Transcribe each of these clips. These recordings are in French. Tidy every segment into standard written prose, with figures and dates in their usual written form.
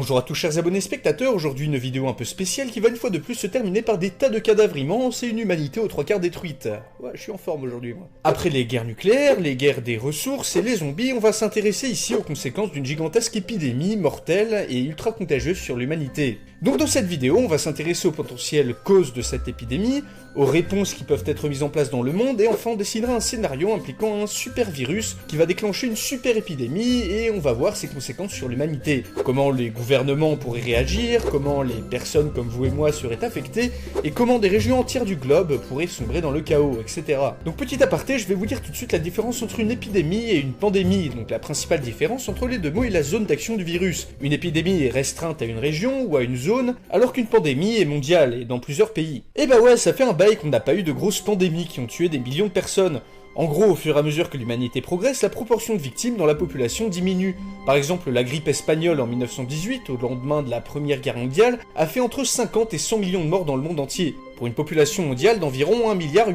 Bonjour à tous chers abonnés spectateurs, aujourd'hui une vidéo un peu spéciale qui va une fois de plus se terminer par des tas de cadavres immenses et une humanité aux trois quarts détruite. Ouais, je suis en forme aujourd'hui moi. Après les guerres nucléaires, les guerres des ressources et les zombies, on va s'intéresser ici aux conséquences d'une gigantesque épidémie mortelle et ultra contagieuse sur l'humanité. Donc dans cette vidéo, on va s'intéresser aux potentielles causes de cette épidémie, aux réponses qui peuvent être mises en place dans le monde, et enfin on dessinera un scénario impliquant un super virus qui va déclencher une super épidémie, et on va voir ses conséquences sur l'humanité. Comment les gouvernements pourraient réagir, comment les personnes comme vous et moi seraient affectées, et comment des régions entières du globe pourraient sombrer dans le chaos, etc. Donc petit aparté, je vais vous dire tout de suite la différence entre une épidémie et une pandémie, donc la principale différence entre les deux mots est la zone d'action du virus. Une épidémie est restreinte à une région ou à une zone, alors qu'une pandémie est mondiale et dans plusieurs pays. Et bah ouais, ça fait un bail qu'on n'a pas eu de grosses pandémies qui ont tué des millions de personnes. En gros, au fur et à mesure que l'humanité progresse, la proportion de victimes dans la population diminue. Par exemple, la grippe espagnole en 1918, au lendemain de la Première Guerre mondiale, a fait entre 50 et 100 millions de morts dans le monde entier, pour une population mondiale d'environ 1,8 milliard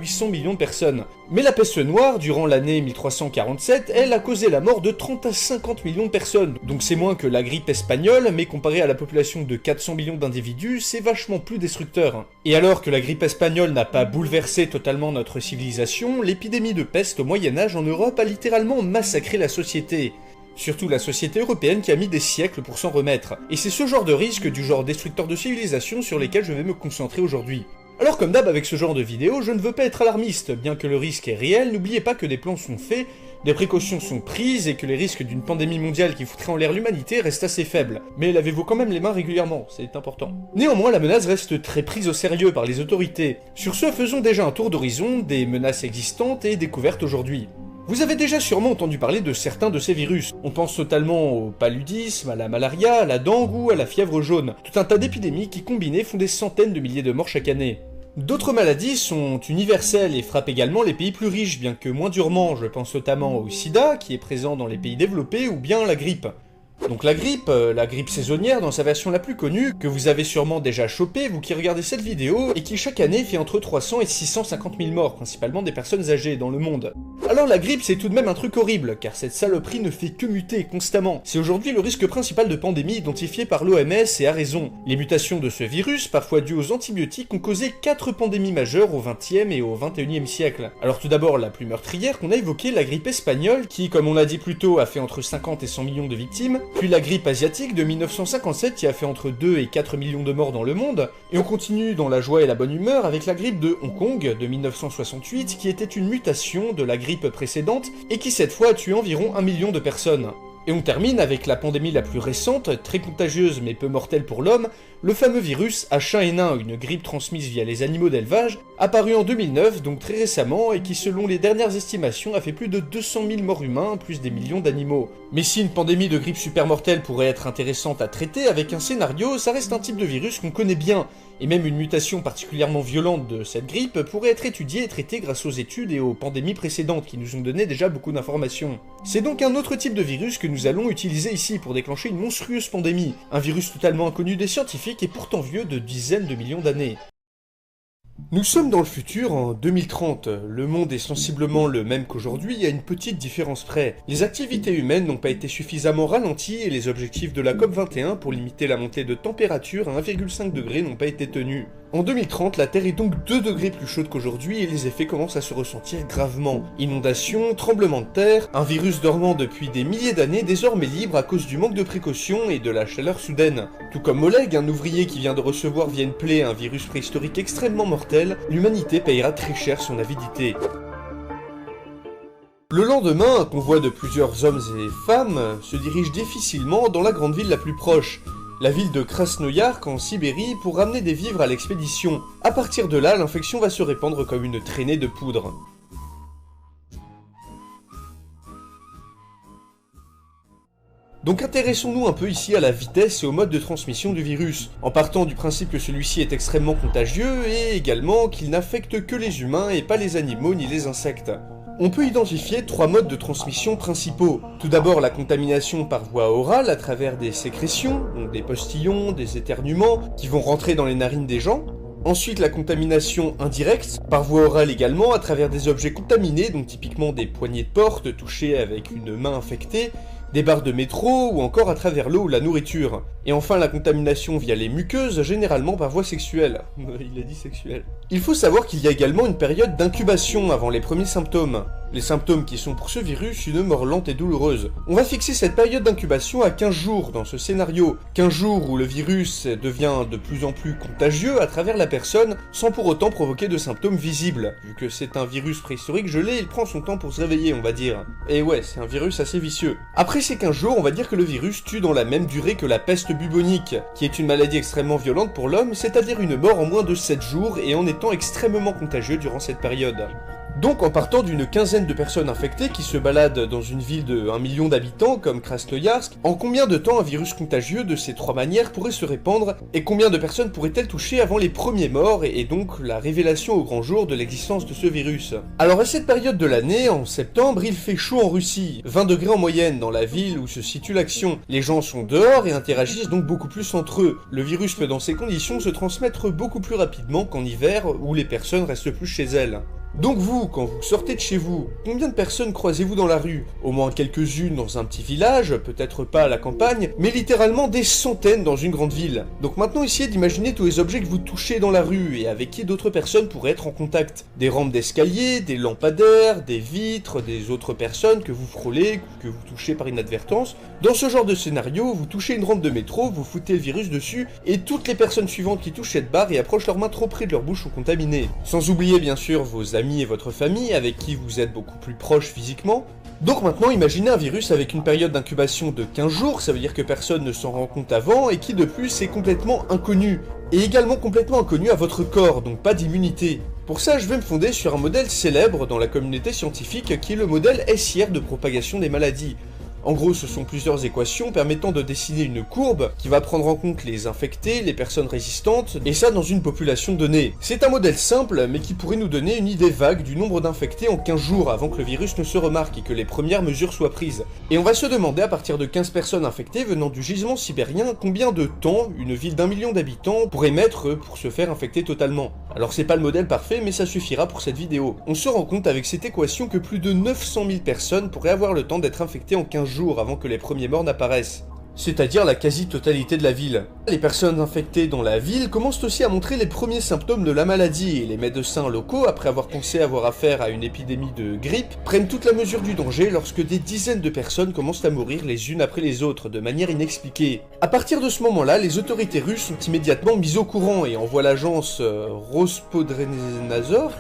de personnes. Mais la peste noire, durant l'année 1347, elle a causé la mort de 30 à 50 millions de personnes. Donc c'est moins que la grippe espagnole, mais comparé à la population de 400 millions d'individus, c'est vachement plus destructeur. Et alors que la grippe espagnole n'a pas bouleversé totalement notre civilisation, l'épidémie de peste au Moyen-Âge en Europe a littéralement massacré la société. Surtout la société européenne qui a mis des siècles pour s'en remettre. Et c'est ce genre de risque, du genre destructeur de civilisation, sur lesquels je vais me concentrer aujourd'hui. Alors comme d'hab avec ce genre de vidéo, je ne veux pas être alarmiste, bien que le risque est réel, n'oubliez pas que des plans sont faits, des précautions sont prises et que les risques d'une pandémie mondiale qui foutrait en l'air l'humanité restent assez faibles. Mais lavez-vous quand même les mains régulièrement, c'est important. Néanmoins, la menace reste très prise au sérieux par les autorités. Sur ce, faisons déjà un tour d'horizon des menaces existantes et découvertes aujourd'hui. Vous avez déjà sûrement entendu parler de certains de ces virus. On pense totalement au paludisme, à la malaria, à la dengue ou à la fièvre jaune. Tout un tas d'épidémies qui combinées font des centaines de milliers de morts chaque année. D'autres maladies sont universelles et frappent également les pays plus riches, bien que moins durement. Je pense notamment au sida, qui est présent dans les pays développés, ou bien la grippe. Donc la grippe saisonnière dans sa version la plus connue, que vous avez sûrement déjà chopé, vous qui regardez cette vidéo, et qui chaque année fait entre 300 et 650 000 morts, principalement des personnes âgées dans le monde. Alors la grippe c'est tout de même un truc horrible, car cette saloperie ne fait que muter constamment. C'est aujourd'hui le risque principal de pandémie identifié par l'OMS et à raison. Les mutations de ce virus, parfois dues aux antibiotiques, ont causé 4 pandémies majeures au XXe et au XXIe siècle. Alors tout d'abord la plus meurtrière qu'on a évoquée, la grippe espagnole, qui comme on l'a dit plus tôt a fait entre 50 et 100 millions de victimes, puis la grippe asiatique de 1957 qui a fait entre 2 et 4 millions de morts dans le monde, et on continue dans la joie et la bonne humeur avec la grippe de Hong Kong de 1968 qui était une mutation de la grippe précédente et qui cette fois a tué environ 1 million de personnes. Et on termine avec la pandémie la plus récente, très contagieuse mais peu mortelle pour l'homme, le fameux virus H1N1, une grippe transmise via les animaux d'élevage, apparu en 2009, donc très récemment, et qui selon les dernières estimations a fait plus de 200 000 morts humains, plus des millions d'animaux. Mais si une pandémie de grippe super mortelle pourrait être intéressante à traiter avec un scénario, ça reste un type de virus qu'on connaît bien, et même une mutation particulièrement violente de cette grippe pourrait être étudiée et traitée grâce aux études et aux pandémies précédentes qui nous ont donné déjà beaucoup d'informations. C'est donc un autre type de virus que nous allons utiliser ici pour déclencher une monstrueuse pandémie, un virus totalement inconnu des scientifiques et pourtant vieux de dizaines de millions d'années. Nous sommes dans le futur, en 2030. Le monde est sensiblement le même qu'aujourd'hui, à une petite différence près. Les activités humaines n'ont pas été suffisamment ralenties et les objectifs de la COP21 pour limiter la montée de température à 1,5 degré n'ont pas été tenus. En 2030, la Terre est donc 2 degrés plus chaude qu'aujourd'hui et les effets commencent à se ressentir gravement. Inondations, tremblements de terre, un virus dormant depuis des milliers d'années désormais libre à cause du manque de précautions et de la chaleur soudaine. Tout comme Oleg, un ouvrier qui vient de recevoir via une plaie un virus préhistorique extrêmement mortel, l'humanité payera très cher son avidité. Le lendemain, un convoi de plusieurs hommes et femmes se dirige difficilement dans la grande ville la plus proche, la ville de Krasnoyarsk en Sibérie, pour ramener des vivres à l'expédition. A partir de là, l'infection va se répandre comme une traînée de poudre. Donc intéressons-nous un peu ici à la vitesse et au mode de transmission du virus, en partant du principe que celui-ci est extrêmement contagieux et également qu'il n'affecte que les humains et pas les animaux ni les insectes. On peut identifier 3 modes de transmission principaux. Tout d'abord la contamination par voie orale à travers des sécrétions, donc des postillons, des éternuements, qui vont rentrer dans les narines des gens. Ensuite la contamination indirecte, par voie orale également, à travers des objets contaminés, donc typiquement des poignées de porte touchées avec une main infectée, des barres de métro ou encore à travers l'eau ou la nourriture. Et enfin la contamination via les muqueuses, généralement par voie sexuelle. Il a dit sexuelle. Il faut savoir qu'il y a également une période d'incubation avant les premiers symptômes. Les symptômes qui sont pour ce virus une mort lente et douloureuse. On va fixer cette période d'incubation à 15 jours dans ce scénario. 15 jours où le virus devient de plus en plus contagieux à travers la personne sans pour autant provoquer de symptômes visibles. Vu que c'est un virus préhistorique gelé, il prend son temps pour se réveiller, on va dire. Et ouais, c'est un virus assez vicieux. Après ces 15 jours, on va dire que le virus tue dans la même durée que la peste bubonique, qui est une maladie extrêmement violente pour l'homme, c'est-à-dire une mort en moins de 7 jours et en étant extrêmement contagieux durant cette période. Donc en partant d'une quinzaine de personnes infectées qui se baladent dans une ville de 1 million d'habitants comme Krasnoyarsk, en combien de temps un virus contagieux de ces 3 manières pourrait se répandre et combien de personnes pourraient-elles toucher avant les premiers morts et donc la révélation au grand jour de l'existence de ce virus? Alors à cette période de l'année, en septembre, il fait chaud en Russie, 20 degrés en moyenne dans la ville où se situe l'action. Les gens sont dehors et interagissent donc beaucoup plus entre eux. Le virus peut dans ces conditions se transmettre beaucoup plus rapidement qu'en hiver où les personnes restent plus chez elles. Donc vous, quand vous sortez de chez vous, combien de personnes croisez-vous dans la rue? Au moins quelques-unes dans un petit village, peut-être pas à la campagne, mais littéralement des centaines dans une grande ville. Donc maintenant essayez d'imaginer tous les objets que vous touchez dans la rue et avec qui d'autres personnes pourraient être en contact. Des rampes d'escalier, des lampadaires, des vitres, des autres personnes que vous frôlez, que vous touchez par inadvertance. Dans ce genre de scénario, vous touchez une rampe de métro, vous foutez le virus dessus, et toutes les personnes suivantes qui touchent cette barre et approchent leurs mains trop près de leur bouche sont contaminées. Sans oublier bien sûr vos amis et votre famille avec qui vous êtes beaucoup plus proche physiquement. Donc maintenant imaginez un virus avec une période d'incubation de 15 jours, ça veut dire que personne ne s'en rend compte avant et qui de plus est complètement inconnu. Et également complètement inconnu à votre corps, donc pas d'immunité. Pour ça, je vais me fonder sur un modèle célèbre dans la communauté scientifique qui est le modèle SIR de propagation des maladies. En gros, ce sont plusieurs équations permettant de dessiner une courbe qui va prendre en compte les infectés, les personnes résistantes, et ça dans une population donnée. C'est un modèle simple, mais qui pourrait nous donner une idée vague du nombre d'infectés en 15 jours avant que le virus ne se remarque et que les premières mesures soient prises. Et on va se demander à partir de 15 personnes infectées venant du gisement sibérien combien de temps une ville d'1 million d'habitants pourrait mettre pour se faire infecter totalement. Alors c'est pas le modèle parfait, mais ça suffira pour cette vidéo. On se rend compte avec cette équation que plus de 900 000 personnes pourraient avoir le temps d'être infectées en 15 jours avant que les premiers morts n'apparaissent. C'est-à-dire la quasi-totalité de la ville. Les personnes infectées dans la ville commencent aussi à montrer les premiers symptômes de la maladie, et les médecins locaux, après avoir pensé avoir affaire à une épidémie de grippe, prennent toute la mesure du danger lorsque des dizaines de personnes commencent à mourir les unes après les autres, de manière inexpliquée. À partir de ce moment-là, les autorités russes sont immédiatement mises au courant et envoient l'agence Rospodrenadzor,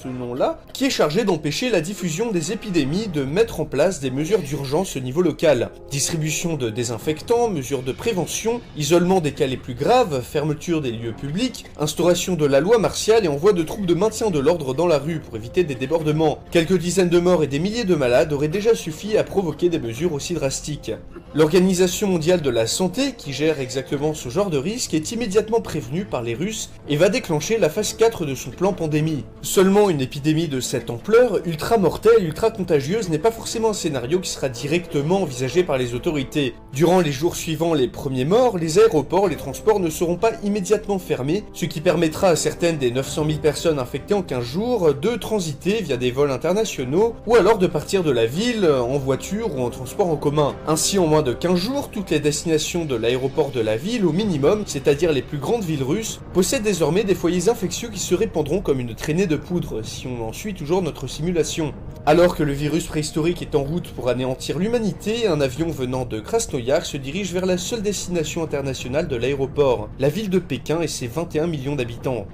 ce nom-là, qui est chargé d'empêcher la diffusion des épidémies, de mettre en place des mesures d'urgence au niveau local. Distribution de désinfectants, mesures de prévention, isolement des cas les plus graves, fermeture des lieux publics, instauration de la loi martiale et envoi de troupes de maintien de l'ordre dans la rue pour éviter des débordements. Quelques dizaines de morts et des milliers de malades auraient déjà suffi à provoquer des mesures aussi drastiques. L'Organisation mondiale de la santé, qui gère exactement ce genre de risque, est immédiatement prévenue par les Russes et va déclencher la phase 4 de son plan pandémie. Seulement une épidémie de cette ampleur, ultra mortelle, ultra contagieuse, n'est pas forcément un scénario qui sera directement envisagé par les autorités. Durant les jours suivant les premiers morts, les aéroports, les transports ne seront pas immédiatement fermés, ce qui permettra à certaines des 900 000 personnes infectées en 15 jours de transiter via des vols internationaux ou alors de partir de la ville en voiture ou en transport en commun. Ainsi, en moins de 15 jours, toutes les destinations de l'aéroport de la ville au minimum, c'est-à-dire les plus grandes villes russes, possèdent désormais des foyers infectieux qui se répandront comme une traînée de poudre, si on en suit toujours notre simulation. Alors que le virus préhistorique est en route pour anéantir l'humanité, un avion venant de Krasnoyarsk se dirige vers la seule destination internationale de l'aéroport, la ville de Pékin et ses 21 millions d'habitants.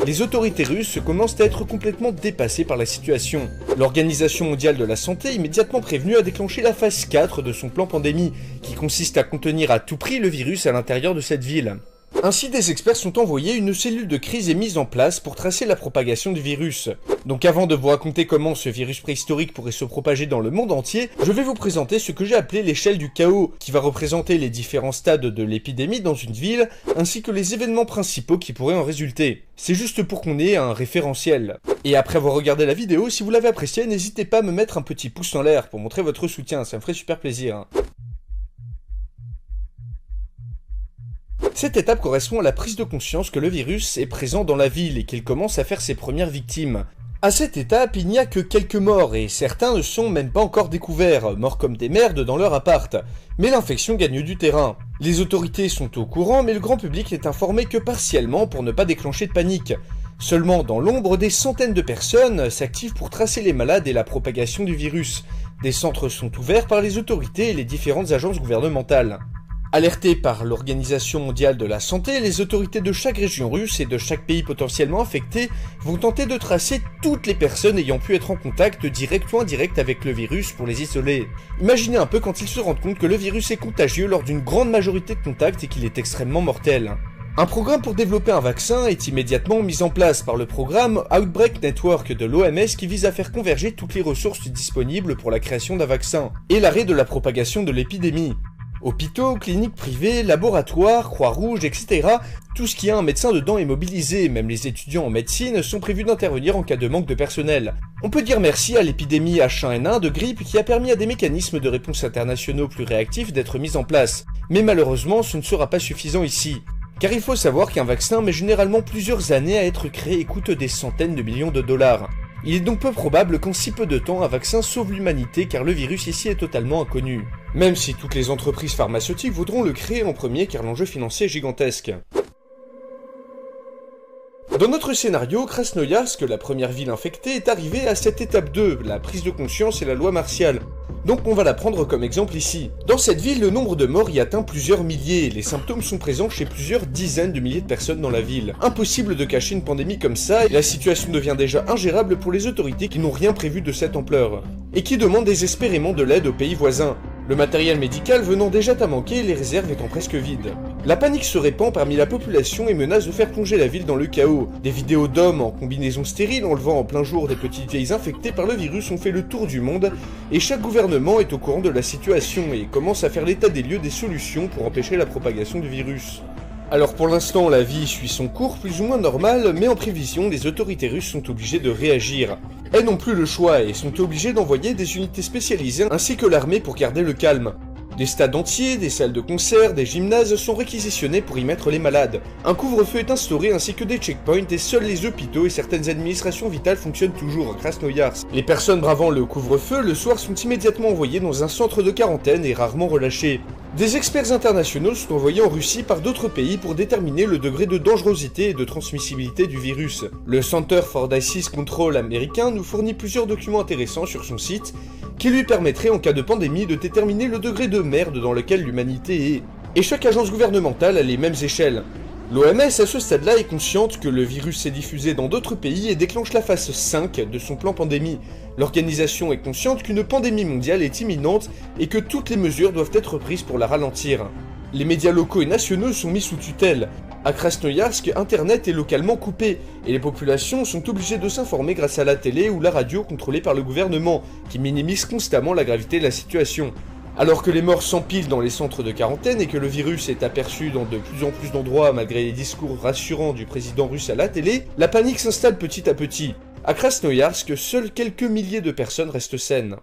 Les autorités russes commencent à être complètement dépassées par la situation. L'Organisation mondiale de la santé, immédiatement prévenue, a déclenché la phase 4 de son plan pandémie, qui consiste à contenir à tout prix le virus à l'intérieur de cette ville. Ainsi, des experts sont envoyés, une cellule de crise est mise en place pour tracer la propagation du virus. Donc avant de vous raconter comment ce virus préhistorique pourrait se propager dans le monde entier, je vais vous présenter ce que j'ai appelé l'échelle du chaos, qui va représenter les différents stades de l'épidémie dans une ville, ainsi que les événements principaux qui pourraient en résulter. C'est juste pour qu'on ait un référentiel. Et après avoir regardé la vidéo, si vous l'avez appréciée, n'hésitez pas à me mettre un petit pouce en l'air pour montrer votre soutien, ça me ferait super plaisir. Cette étape correspond à la prise de conscience que le virus est présent dans la ville et qu'il commence à faire ses premières victimes. À cette étape, il n'y a que quelques morts et certains ne sont même pas encore découverts, morts comme des merdes dans leur appart. Mais l'infection gagne du terrain. Les autorités sont au courant, mais le grand public n'est informé que partiellement pour ne pas déclencher de panique. Seulement dans l'ombre, des centaines de personnes s'activent pour tracer les malades et la propagation du virus. Des centres sont ouverts par les autorités et les différentes agences gouvernementales. Alertés par l'Organisation mondiale de la santé, les autorités de chaque région russe et de chaque pays potentiellement affecté vont tenter de tracer toutes les personnes ayant pu être en contact direct ou indirect avec le virus pour les isoler. Imaginez un peu quand ils se rendent compte que le virus est contagieux lors d'une grande majorité de contacts et qu'il est extrêmement mortel. Un programme pour développer un vaccin est immédiatement mis en place par le programme Outbreak Network de l'OMS qui vise à faire converger toutes les ressources disponibles pour la création d'un vaccin et l'arrêt de la propagation de l'épidémie. Hôpitaux, cliniques privées, laboratoires, Croix-Rouge, etc. Tout ce qui a un médecin dedans est mobilisé, même les étudiants en médecine sont prévus d'intervenir en cas de manque de personnel. On peut dire merci à l'épidémie H1N1 de grippe qui a permis à des mécanismes de réponse internationaux plus réactifs d'être mis en place. Mais malheureusement, ce ne sera pas suffisant ici. Car il faut savoir qu'un vaccin met généralement plusieurs années à être créé et coûte des centaines de millions de dollars. Il est donc peu probable qu'en si peu de temps un vaccin sauve l'humanité car le virus ici est totalement inconnu. Même si toutes les entreprises pharmaceutiques voudront le créer en premier car l'enjeu financier est gigantesque. Dans notre scénario, Krasnoïarsk, la première ville infectée, est arrivée à cette étape 2, la prise de conscience et la loi martiale. Donc on va la prendre comme exemple ici. Dans cette ville, le nombre de morts y atteint plusieurs milliers, les symptômes sont présents chez plusieurs dizaines de milliers de personnes dans la ville. Impossible de cacher une pandémie comme ça, et la situation devient déjà ingérable pour les autorités qui n'ont rien prévu de cette ampleur, et qui demandent désespérément de l'aide aux pays voisins. Le matériel médical venant déjà à manquer et les réserves étant presque vides. La panique se répand parmi la population et menace de faire plonger la ville dans le chaos. Des vidéos d'hommes en combinaison stérile enlevant en plein jour des petites vieilles infectées par le virus ont fait le tour du monde, et chaque gouvernement est au courant de la situation et commence à faire l'état des lieux des solutions pour empêcher la propagation du virus. Alors pour l'instant, la vie suit son cours plus ou moins normal, mais en prévision, les autorités russes sont obligées de réagir. Elles n'ont plus le choix et sont obligées d'envoyer des unités spécialisées ainsi que l'armée pour garder le calme. Des stades entiers, des salles de concert, des gymnases sont réquisitionnés pour y mettre les malades. Un couvre-feu est instauré ainsi que des checkpoints et seuls les hôpitaux et certaines administrations vitales fonctionnent toujours à Krasnoïarsk. Les personnes bravant le couvre-feu le soir sont immédiatement envoyées dans un centre de quarantaine et rarement relâchées. Des experts internationaux sont envoyés en Russie par d'autres pays pour déterminer le degré de dangerosité et de transmissibilité du virus. Le Center for Disease Control américain nous fournit plusieurs documents intéressants sur son site qui lui permettraient en cas de pandémie de déterminer le degré de merde dans lequel l'humanité est. Et chaque agence gouvernementale a les mêmes échelles. L'OMS à ce stade-là est consciente que le virus s'est diffusé dans d'autres pays et déclenche la phase 5 de son plan pandémie. L'organisation est consciente qu'une pandémie mondiale est imminente et que toutes les mesures doivent être prises pour la ralentir. Les médias locaux et nationaux sont mis sous tutelle. À Krasnoïarsk, Internet est localement coupé et les populations sont obligées de s'informer grâce à la télé ou la radio contrôlée par le gouvernement, qui minimise constamment la gravité de la situation. Alors que les morts s'empilent dans les centres de quarantaine et que le virus est aperçu dans de plus en plus d'endroits malgré les discours rassurants du président russe à la télé, la panique s'installe petit à petit. À Krasnoïarsk, seuls quelques milliers de personnes restent saines.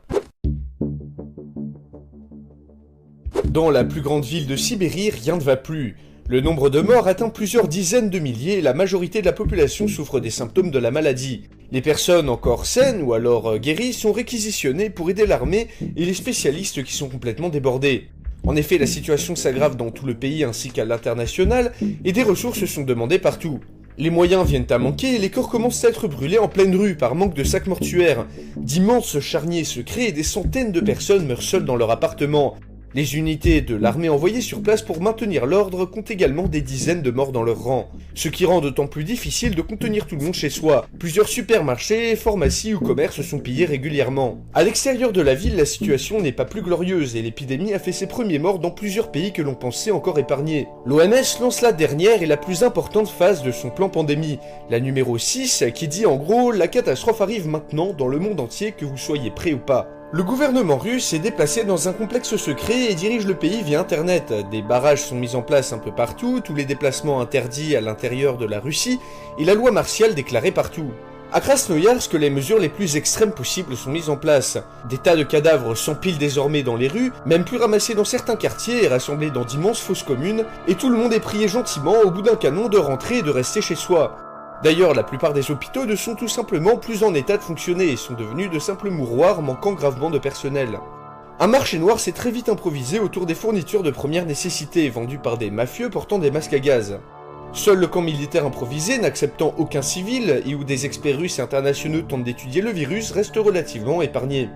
Dans la plus grande ville de Sibérie, rien ne va plus. Le nombre de morts atteint plusieurs dizaines de milliers et la majorité de la population souffre des symptômes de la maladie. Les personnes encore saines ou alors guéries sont réquisitionnées pour aider l'armée et les spécialistes qui sont complètement débordés. En effet, la situation s'aggrave dans tout le pays ainsi qu'à l'international et des ressources sont demandées partout. Les moyens viennent à manquer et les corps commencent à être brûlés en pleine rue par manque de sacs mortuaires. D'immenses charniers se créent et des centaines de personnes meurent seules dans leur appartement. Les unités de l'armée envoyées sur place pour maintenir l'ordre comptent également des dizaines de morts dans leur rang, ce qui rend d'autant plus difficile de contenir tout le monde chez soi. Plusieurs supermarchés, pharmacies ou commerces sont pillés régulièrement. À l'extérieur de la ville, la situation n'est pas plus glorieuse et l'épidémie a fait ses premiers morts dans plusieurs pays que l'on pensait encore épargnés. L'OMS lance la dernière et la plus importante phase de son plan pandémie, la numéro 6, qui dit en gros « La catastrophe arrive maintenant dans le monde entier, que vous soyez prêts ou pas ». Le gouvernement russe est déplacé dans un complexe secret et dirige le pays via internet. Des barrages sont mis en place un peu partout, tous les déplacements interdits à l'intérieur de la Russie, et la loi martiale déclarée partout. À Krasnoïarsk, les mesures les plus extrêmes possibles sont mises en place. Des tas de cadavres s'empilent désormais dans les rues, même plus ramassés dans certains quartiers et rassemblés dans d'immenses fosses communes, et tout le monde est prié gentiment au bout d'un canon de rentrer et de rester chez soi. D'ailleurs, la plupart des hôpitaux ne sont tout simplement plus en état de fonctionner et sont devenus de simples mouroirs manquant gravement de personnel. Un marché noir s'est très vite improvisé autour des fournitures de première nécessité vendues par des mafieux portant des masques à gaz. Seul le camp militaire improvisé, n'acceptant aucun civil et où des experts russes et internationaux tentent d'étudier le virus, reste relativement épargné.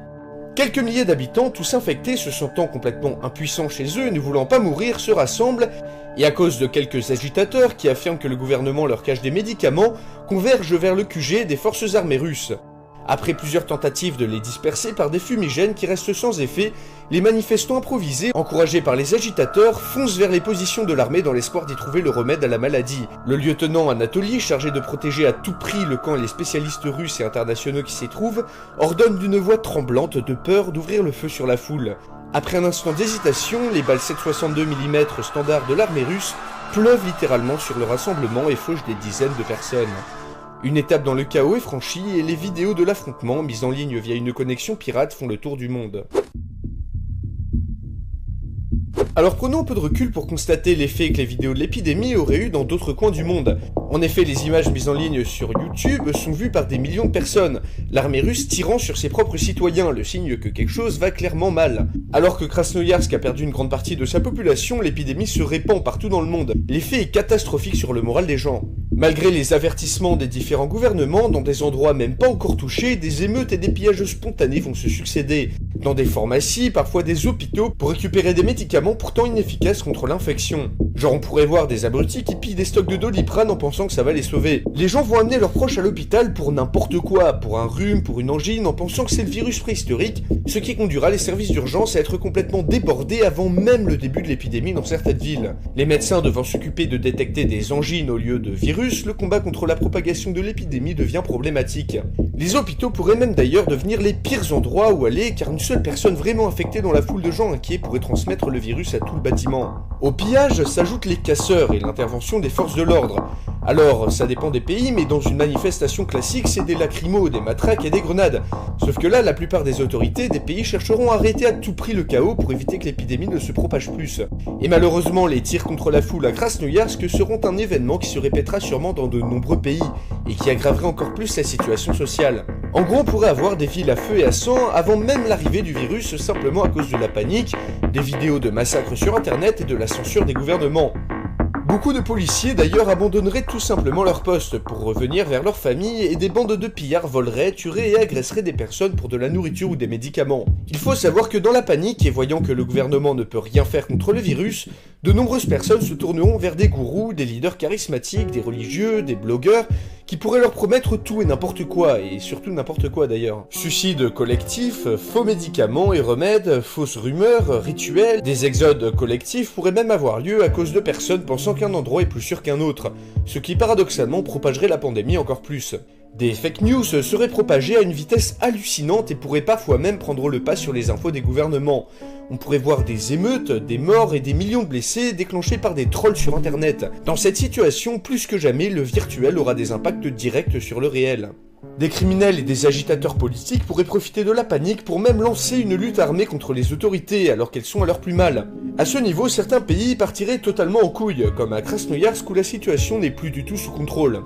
Quelques milliers d'habitants, tous infectés, se sentant complètement impuissants chez eux et ne voulant pas mourir, se rassemblent, et à cause de quelques agitateurs qui affirment que le gouvernement leur cache des médicaments, convergent vers le QG des forces armées russes. Après plusieurs tentatives de les disperser par des fumigènes qui restent sans effet, les manifestants improvisés, encouragés par les agitateurs, foncent vers les positions de l'armée dans l'espoir d'y trouver le remède à la maladie. Le lieutenant Anatoly, chargé de protéger à tout prix le camp et les spécialistes russes et internationaux qui s'y trouvent, ordonne d'une voix tremblante de peur d'ouvrir le feu sur la foule. Après un instant d'hésitation, les balles 7,62 mm standard de l'armée russe pleuvent littéralement sur le rassemblement et fauchent des dizaines de personnes. Une étape dans le chaos est franchie et les vidéos de l'affrontement mises en ligne via une connexion pirate font le tour du monde. Alors prenons un peu de recul pour constater l'effet que les vidéos de l'épidémie auraient eu dans d'autres coins du monde. En effet, les images mises en ligne sur YouTube sont vues par des millions de personnes, l'armée russe tirant sur ses propres citoyens, le signe que quelque chose va clairement mal. Alors que Krasnoïarsk a perdu une grande partie de sa population, l'épidémie se répand partout dans le monde. L'effet est catastrophique sur le moral des gens. Malgré les avertissements des différents gouvernements, dans des endroits même pas encore touchés, des émeutes et des pillages spontanés vont se succéder. Dans des pharmacies, parfois des hôpitaux, pour récupérer des médicaments pourtant inefficaces contre l'infection. Genre on pourrait voir des abrutis qui pillent des stocks de Doliprane en pensant que ça va les sauver. Les gens vont amener leurs proches à l'hôpital pour n'importe quoi, pour un rhume, pour une angine, en pensant que c'est le virus préhistorique, ce qui conduira les services d'urgence à être complètement débordés avant même le début de l'épidémie dans certaines villes. Les médecins devant s'occuper de détecter des angines au lieu de virus, le combat contre la propagation de l'épidémie devient problématique. Les hôpitaux pourraient même d'ailleurs devenir les pires endroits où aller, car une seule personne vraiment infectée dans la foule de gens inquiets pourrait transmettre le virus à tout le bâtiment. Au pillage s'ajoutent les casseurs et l'intervention des forces de l'ordre. Alors, ça dépend des pays, mais dans une manifestation classique, c'est des lacrymos, des matraques et des grenades. Sauf que là, la plupart des autorités des pays chercheront à arrêter à tout prix le chaos pour éviter que l'épidémie ne se propage plus. Et malheureusement, les tirs contre la foule à Krasnoïarsk seront un événement qui se répétera sûrement dans de nombreux pays, et qui aggraverait encore plus la situation sociale. En gros, on pourrait avoir des villes à feu et à sang avant même l'arrivée du virus simplement à cause de la panique, des vidéos de massacres sur internet et de la censure des gouvernements. Beaucoup de policiers d'ailleurs abandonneraient tout simplement leur poste pour revenir vers leur famille et des bandes de pillards voleraient, tueraient et agresseraient des personnes pour de la nourriture ou des médicaments. Il faut savoir que dans la panique et voyant que le gouvernement ne peut rien faire contre le virus, de nombreuses personnes se tourneront vers des gourous, des leaders charismatiques, des religieux, des blogueurs, qui pourraient leur promettre tout et n'importe quoi, et surtout n'importe quoi d'ailleurs. Suicides collectifs, faux médicaments et remèdes, fausses rumeurs, rituels, des exodes collectifs pourraient même avoir lieu à cause de personnes pensant qu'un endroit est plus sûr qu'un autre, ce qui paradoxalement propagerait la pandémie encore plus. Des fake news seraient propagées à une vitesse hallucinante et pourraient parfois même prendre le pas sur les infos des gouvernements. On pourrait voir des émeutes, des morts et des millions de blessés déclenchés par des trolls sur internet. Dans cette situation, plus que jamais, le virtuel aura des impacts directs sur le réel. Des criminels et des agitateurs politiques pourraient profiter de la panique pour même lancer une lutte armée contre les autorités alors qu'elles sont à leur plus mal. À ce niveau, certains pays partiraient totalement en couille, comme à Krasnoïarsk où la situation n'est plus du tout sous contrôle.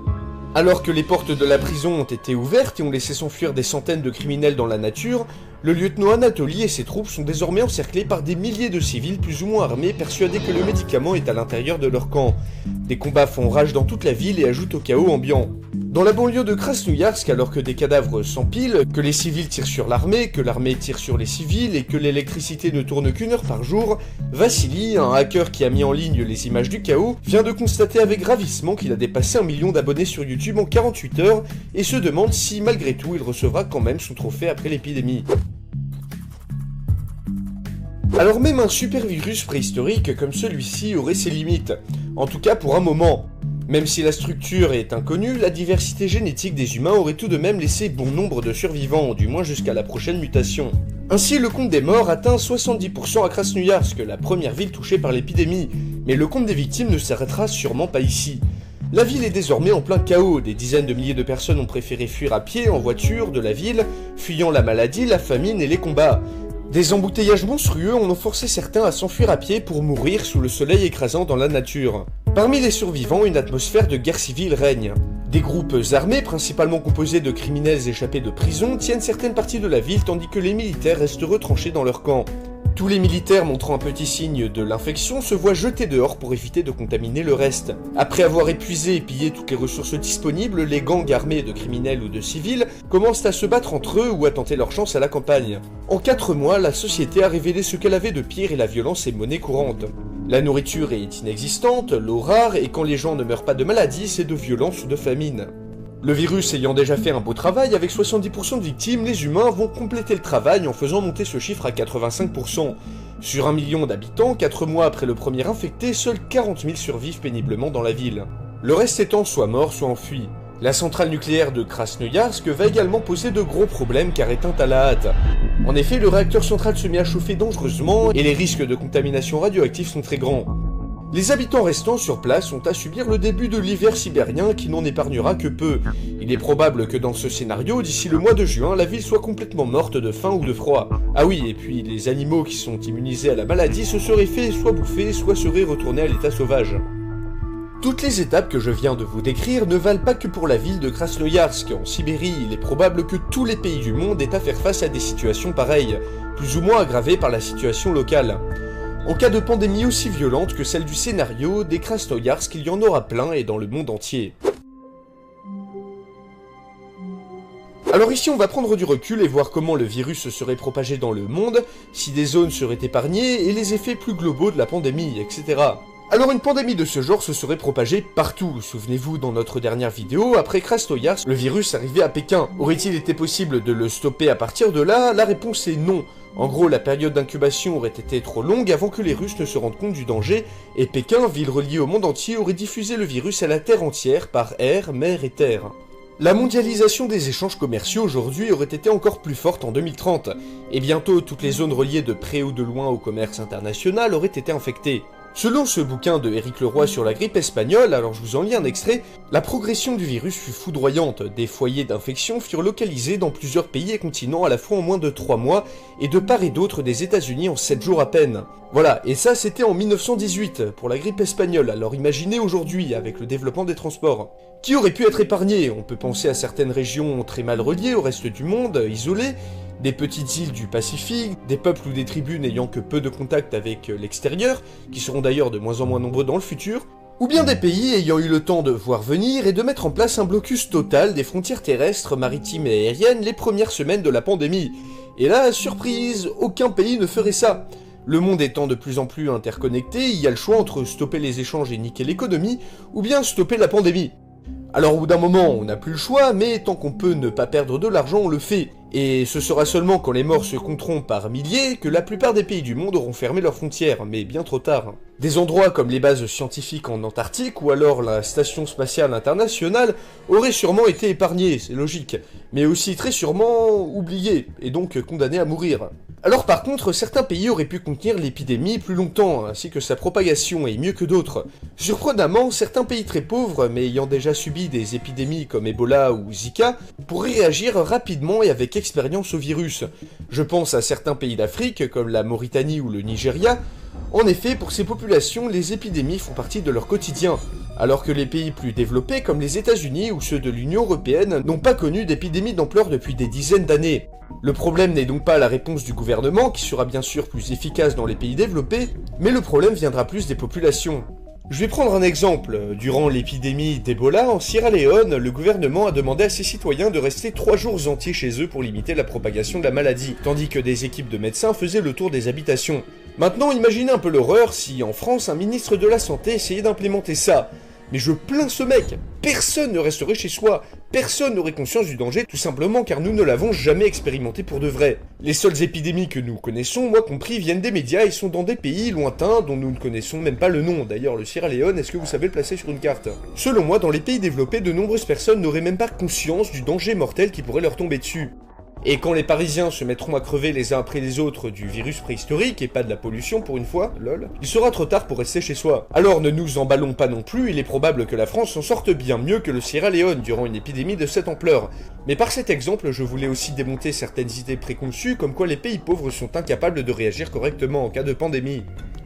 Alors que les portes de la prison ont été ouvertes et ont laissé s'enfuir des centaines de criminels dans la nature, le lieutenant Anatoly et ses troupes sont désormais encerclés par des milliers de civils plus ou moins armés persuadés que le médicament est à l'intérieur de leur camp. Des combats font rage dans toute la ville et ajoutent au chaos ambiant. Dans la banlieue de Krasnoïarsk, alors que des cadavres s'empilent, que les civils tirent sur l'armée, que l'armée tire sur les civils et que l'électricité ne tourne qu'une heure par jour, Vassili, un hacker qui a mis en ligne les images du chaos, vient de constater avec ravissement qu'il a dépassé 1 million d'abonnés sur YouTube en 48 heures et se demande si malgré tout il recevra quand même son trophée après l'épidémie. Alors même un super virus préhistorique comme celui-ci aurait ses limites, en tout cas pour un moment. Même si la structure est inconnue, la diversité génétique des humains aurait tout de même laissé bon nombre de survivants, du moins jusqu'à la prochaine mutation. Ainsi, le compte des morts atteint 70% à Krasnoïarsk, la première ville touchée par l'épidémie, mais le compte des victimes ne s'arrêtera sûrement pas ici. La ville est désormais en plein chaos, des dizaines de milliers de personnes ont préféré fuir à pied, en voiture, de la ville, fuyant la maladie, la famine et les combats. Des embouteillages monstrueux en ont forcé certains à s'enfuir à pied pour mourir sous le soleil écrasant dans la nature. Parmi les survivants, une atmosphère de guerre civile règne. Des groupes armés, principalement composés de criminels échappés de prison, tiennent certaines parties de la ville tandis que les militaires restent retranchés dans leur camp. Tous les militaires montrant un petit signe de l'infection se voient jetés dehors pour éviter de contaminer le reste. Après avoir épuisé et pillé toutes les ressources disponibles, les gangs armés de criminels ou de civils commencent à se battre entre eux ou à tenter leur chance à la campagne. En 4 mois, la société a révélé ce qu'elle avait de pire et la violence est monnaie courante. La nourriture est inexistante, l'eau rare, et quand les gens ne meurent pas de maladie, c'est de violence ou de famine. Le virus ayant déjà fait un beau travail, avec 70% de victimes, les humains vont compléter le travail en faisant monter ce chiffre à 85%. Sur 1 million d'habitants, 4 mois après le premier infecté, seuls 40 000 survivent péniblement dans la ville. Le reste étant soit mort, soit enfui. La centrale nucléaire de Krasnoïarsk va également poser de gros problèmes car éteinte à la hâte. En effet, le réacteur central se met à chauffer dangereusement et les risques de contamination radioactive sont très grands. Les habitants restants sur place ont à subir le début de l'hiver sibérien qui n'en épargnera que peu. Il est probable que dans ce scénario, d'ici le mois de juin, la ville soit complètement morte de faim ou de froid. Ah oui, et puis les animaux qui sont immunisés à la maladie se seraient fait soit bouffer, soit seraient retournés à l'état sauvage. Toutes les étapes que je viens de vous décrire ne valent pas que pour la ville de Krasnoïarsk. En Sibérie, il est probable que tous les pays du monde aient à faire face à des situations pareilles, plus ou moins aggravées par la situation locale. En cas de pandémie aussi violente que celle du scénario, des Krasnoïarsk, il y en aura plein et dans le monde entier. Alors ici on va prendre du recul et voir comment le virus serait propagé dans le monde, si des zones seraient épargnées et les effets plus globaux de la pandémie, etc. Alors une pandémie de ce genre se serait propagée partout. Souvenez-vous, dans notre dernière vidéo, après Krasnoïarsk, le virus arrivait à Pékin. Aurait-il été possible de le stopper à partir de là? La réponse est non. En gros, la période d'incubation aurait été trop longue avant que les Russes ne se rendent compte du danger, et Pékin, ville reliée au monde entier, aurait diffusé le virus à la Terre entière par air, mer et terre. La mondialisation des échanges commerciaux aujourd'hui aurait été encore plus forte en 2030, et bientôt toutes les zones reliées de près ou de loin au commerce international auraient été infectées. Selon ce bouquin de Éric Leroy sur la grippe espagnole, alors je vous en lis un extrait, la progression du virus fut foudroyante, des foyers d'infection furent localisés dans plusieurs pays et continents à la fois en moins de 3 mois, et de part et d'autre des États-Unis en 7 jours à peine. Voilà, et ça c'était en 1918, pour la grippe espagnole, alors imaginez aujourd'hui, avec le développement des transports. Qui aurait pu être épargné? On peut penser à certaines régions très mal reliées au reste du monde, isolées, des petites îles du Pacifique, des peuples ou des tribus n'ayant que peu de contact avec l'extérieur, qui seront d'ailleurs de moins en moins nombreux dans le futur, ou bien des pays ayant eu le temps de voir venir et de mettre en place un blocus total des frontières terrestres, maritimes et aériennes les premières semaines de la pandémie. Et là, surprise, aucun pays ne ferait ça. Le monde étant de plus en plus interconnecté, il y a le choix entre stopper les échanges et niquer l'économie, ou bien stopper la pandémie. Alors au bout d'un moment, on n'a plus le choix, mais tant qu'on peut ne pas perdre de l'argent, on le fait. Et ce sera seulement quand les morts se compteront par milliers que la plupart des pays du monde auront fermé leurs frontières, mais bien trop tard. Des endroits comme les bases scientifiques en Antarctique ou alors la Station Spatiale Internationale auraient sûrement été épargnés, c'est logique, mais aussi très sûrement oubliés, et donc condamnés à mourir. Alors par contre, certains pays auraient pu contenir l'épidémie plus longtemps, ainsi que sa propagation, et mieux que d'autres. Surprenamment, certains pays très pauvres, mais ayant déjà subi des épidémies comme Ebola ou Zika, pourraient réagir rapidement et avec expérience au virus. Je pense à certains pays d'Afrique, comme la Mauritanie ou le Nigeria. En effet, pour ces populations, les épidémies font partie de leur quotidien, alors que les pays plus développés, comme les États-Unis ou ceux de l'Union Européenne, n'ont pas connu d'épidémies d'ampleur depuis des dizaines d'années. Le problème n'est donc pas la réponse du gouvernement, qui sera bien sûr plus efficace dans les pays développés, mais le problème viendra plus des populations. Je vais prendre un exemple. Durant l'épidémie d'Ebola, en Sierra Leone, le gouvernement a demandé à ses citoyens de rester 3 jours entiers chez eux pour limiter la propagation de la maladie, tandis que des équipes de médecins faisaient le tour des habitations. Maintenant, imaginez un peu l'horreur si, en France, un ministre de la Santé essayait d'implémenter ça. Mais je plains ce mec. Personne ne resterait chez soi. Personne n'aurait conscience du danger, tout simplement car nous ne l'avons jamais expérimenté pour de vrai. Les seules épidémies que nous connaissons, moi compris, viennent des médias et sont dans des pays lointains dont nous ne connaissons même pas le nom. D'ailleurs, le Sierra Leone, est-ce que vous savez le placer sur une carte? Selon moi, dans les pays développés, de nombreuses personnes n'auraient même pas conscience du danger mortel qui pourrait leur tomber dessus. Et quand les Parisiens se mettront à crever les uns après les autres du virus préhistorique et pas de la pollution pour une fois, lol, il sera trop tard pour rester chez soi. Alors ne nous emballons pas non plus, il est probable que la France s'en sorte bien mieux que le Sierra Leone durant une épidémie de cette ampleur. Mais par cet exemple, je voulais aussi démonter certaines idées préconçues comme quoi les pays pauvres sont incapables de réagir correctement en cas de pandémie.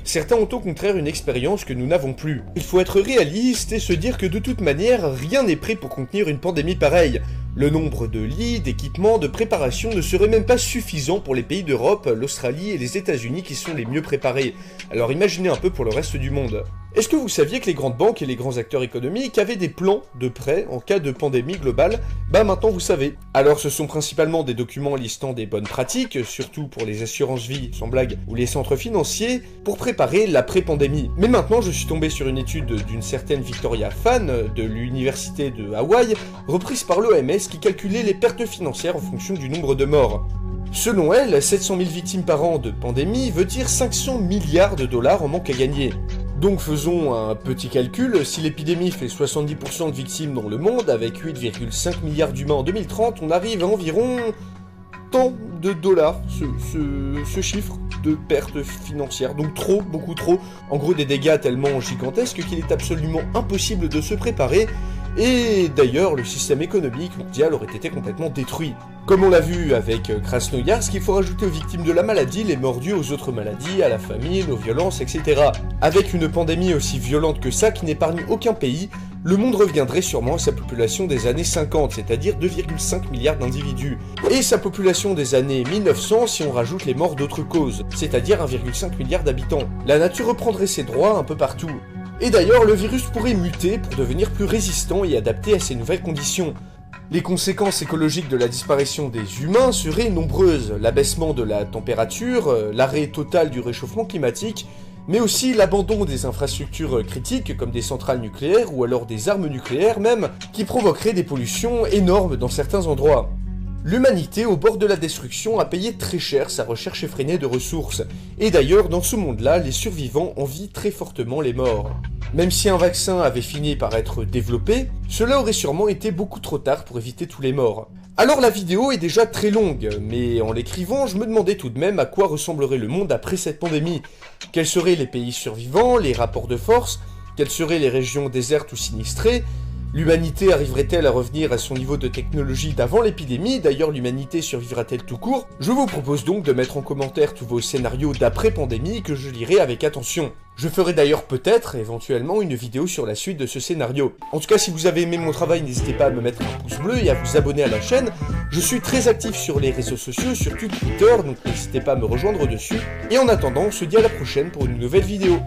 Certains ont au contraire une expérience que nous n'avons plus. Il faut être réaliste et se dire que de toute manière, rien n'est prêt pour contenir une pandémie pareille. Le nombre de lits, d'équipements, de préparation ne serait même pas suffisant pour les pays d'Europe, l'Australie et les États-Unis qui sont les mieux préparés. Alors imaginez un peu pour le reste du monde. Est-ce que vous saviez que les grandes banques et les grands acteurs économiques avaient des plans de prêt en cas de pandémie globale? Bah maintenant vous savez. Alors ce sont principalement des documents listant des bonnes pratiques, surtout pour les assurances-vie, sans blague, ou les centres financiers, pour préparer l'après-pandémie. Mais maintenant je suis tombé sur une étude d'une certaine Victoria Fan, de l'université de Hawaï, reprise par l'OMS qui calculait les pertes financières en fonction du nombre de morts. Selon elle, 700 000 victimes par an de pandémie veut dire 500 milliards de dollars en manque à gagner. Donc faisons un petit calcul, si l'épidémie fait 70% de victimes dans le monde, avec 8,5 milliards d'humains en 2030, on arrive à environ tant de dollars, ce chiffre de pertes financières. Donc trop, beaucoup trop, en gros des dégâts tellement gigantesques qu'il est absolument impossible de se préparer, et d'ailleurs le système économique mondial aurait été complètement détruit. Comme on l'a vu avec Krasnoïarsk, il faut rajouter aux victimes de la maladie les morts dues aux autres maladies, à la famine, aux violences, etc. Avec une pandémie aussi violente que ça qui n'épargne aucun pays, le monde reviendrait sûrement à sa population des années 50, c'est-à-dire 2,5 milliards d'individus, et sa population des années 1900 si on rajoute les morts d'autres causes, c'est-à-dire 1,5 milliard d'habitants. La nature reprendrait ses droits un peu partout. Et d'ailleurs, le virus pourrait muter pour devenir plus résistant et adapté à ces nouvelles conditions. Les conséquences écologiques de la disparition des humains seraient nombreuses, l'abaissement de la température, l'arrêt total du réchauffement climatique, mais aussi l'abandon des infrastructures critiques comme des centrales nucléaires ou alors des armes nucléaires même, qui provoqueraient des pollutions énormes dans certains endroits. L'humanité, au bord de la destruction, a payé très cher sa recherche effrénée de ressources, et d'ailleurs dans ce monde-là, les survivants envient très fortement les morts. Même si un vaccin avait fini par être développé, cela aurait sûrement été beaucoup trop tard pour éviter tous les morts. Alors la vidéo est déjà très longue, mais en l'écrivant, je me demandais tout de même à quoi ressemblerait le monde après cette pandémie. Quels seraient les pays survivants, les rapports de force, quelles seraient les régions désertes ou sinistrées, l'humanité arriverait-elle à revenir à son niveau de technologie d'avant l'épidémie? D'ailleurs, l'humanité survivra-t-elle tout court? Je vous propose donc de mettre en commentaire tous vos scénarios d'après-pandémie que je lirai avec attention. Je ferai d'ailleurs peut-être, éventuellement, une vidéo sur la suite de ce scénario. En tout cas, si vous avez aimé mon travail, n'hésitez pas à me mettre un pouce bleu et à vous abonner à la chaîne. Je suis très actif sur les réseaux sociaux, surtout Twitter, donc n'hésitez pas à me rejoindre dessus. Et en attendant, on se dit à la prochaine pour une nouvelle vidéo.